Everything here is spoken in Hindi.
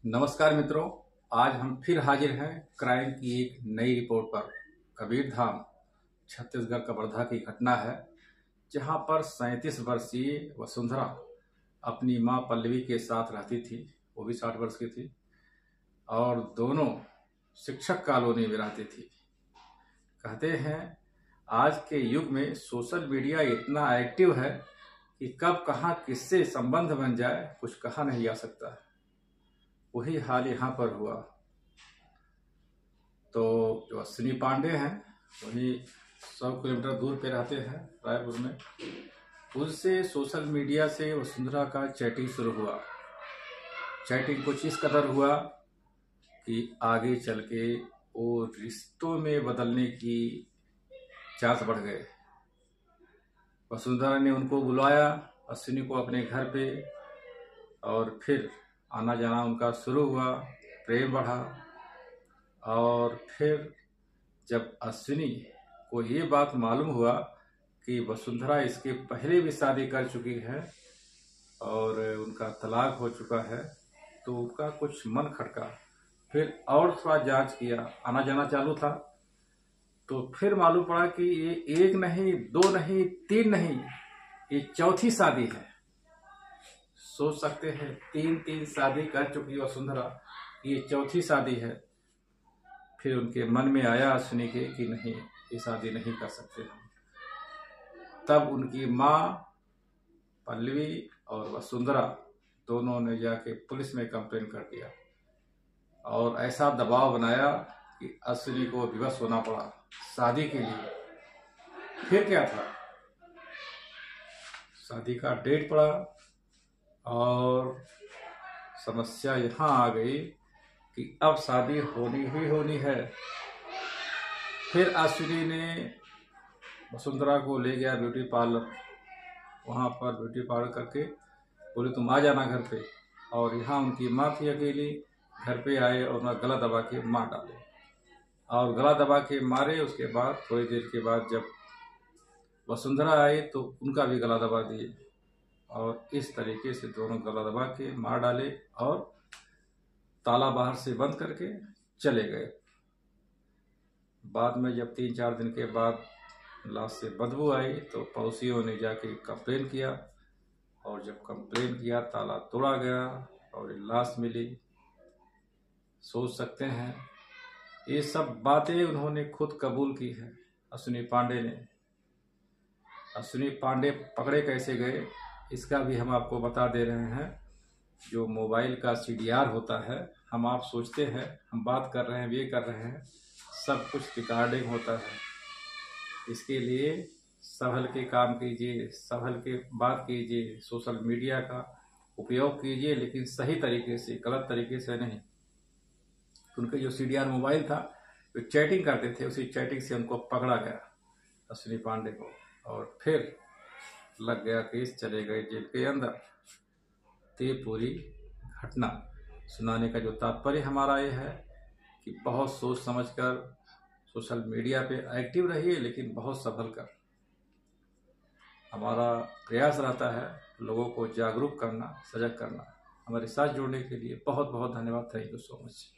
नमस्कार मित्रों। आज हम फिर हाजिर हैं क्राइम की एक नई रिपोर्ट पर। कबीरधाम छत्तीसगढ़ कवर्धा की घटना है, जहां पर 37 वर्षीय वसुंधरा अपनी मां पल्लवी के साथ रहती थी। वो भी 60 वर्ष की थी और दोनों शिक्षक कॉलोनी में रहती थी। कहते हैं आज के युग में सोशल मीडिया इतना एक्टिव है कि कब कहां किससे संबंध बन जाए कुछ कहा नहीं जा सकता। वही हाल यहाँ पर हुआ। तो जो अश्विनी पांडे हैं वही 100 किलोमीटर दूर पे रहते हैं रायपुर में। उससे सोशल मीडिया से वसुंधरा का चैटिंग शुरू हुआ। चैटिंग कुछ इस कदर हुआ कि आगे चल के वो रिश्तों में बदलने की चांस बढ़ गए। वसुंधरा ने उनको बुलाया, अश्विनी को, अपने घर पे, और फिर आना जाना उनका शुरू हुआ, प्रेम बढ़ा। और फिर जब अश्विनी को ये बात मालूम हुआ कि वसुंधरा इसके पहले भी शादी कर चुकी है और उनका तलाक हो चुका है, तो उनका कुछ मन खटका। फिर और थोड़ा जांच किया, आना जाना चालू था, तो फिर मालूम पड़ा कि ये एक नहीं, दो नहीं, तीन नहीं, ये चौथी शादी है। सोच सकते हैं, तीन शादी कर चुकी वसुंधरा, ये चौथी शादी है। फिर उनके मन में आया अश्विनी के कि नहीं, ये शादी नहीं कर सकते हम। तब उनकी माँ पल्लवी और वसुंधरा दोनों ने जाके पुलिस में कंप्लेन कर दिया और ऐसा दबाव बनाया कि अश्विनी को विवश होना पड़ा शादी के लिए। फिर क्या था, शादी का डेट पड़ा और समस्या यहाँ आ गई कि अब शादी होनी ही होनी है। फिर अश्विनी ने वसुंधरा को ले गया ब्यूटी पार्लर। वहाँ पर ब्यूटी पार्लर करके बोले तुम आ जाना घर पे। और यहाँ उनकी माँ थी अकेली। घर पे आए और उन्हें गला दबा के मार डाले और गला दबा के मारे। उसके बाद थोड़ी देर के बाद जब वसुंधरा आई तो उनका भी गला दबा दिए और इस तरीके से दोनों गला दबा के मार डाले और ताला बाहर से बंद करके चले गए। बाद में जब 3-4 दिन के बाद लाश से बदबू आई तो पड़ोसियों ने जाके कंप्लेन किया और जब कंप्लेन किया ताला तोड़ा गया और लाश मिली। सोच सकते हैं, ये सब बातें उन्होंने खुद कबूल की है अश्विनी पांडे ने। अश्विनी पांडे पकड़े कैसे गए इसका भी हम आपको बता दे रहे हैं। जो मोबाइल का CDR होता है, हम आप सोचते हैं हम बात कर रहे हैं, ये कर रहे हैं, सब कुछ रिकॉर्डिंग होता है। इसके लिए संभल के काम कीजिए, संभल के बात कीजिए, सोशल मीडिया का उपयोग कीजिए, लेकिन सही तरीके से, गलत तरीके से नहीं। उनके जो CDR मोबाइल था, वो चैटिंग करते थे, उसी चैटिंग से उनको पकड़ा गया अश्विनी पांडे को और फिर लग गया केस, चले गए जेल के अंदर। तो ये पूरी घटना सुनाने का जो तात्पर्य हमारा ये है कि बहुत सोच समझकर सोशल मीडिया पे एक्टिव रहिए, लेकिन बहुत संभल कर। हमारा प्रयास रहता है लोगों को जागरूक करना, सजग करना। हमारे साथ जुड़ने के लिए बहुत बहुत धन्यवाद। Thank you so much.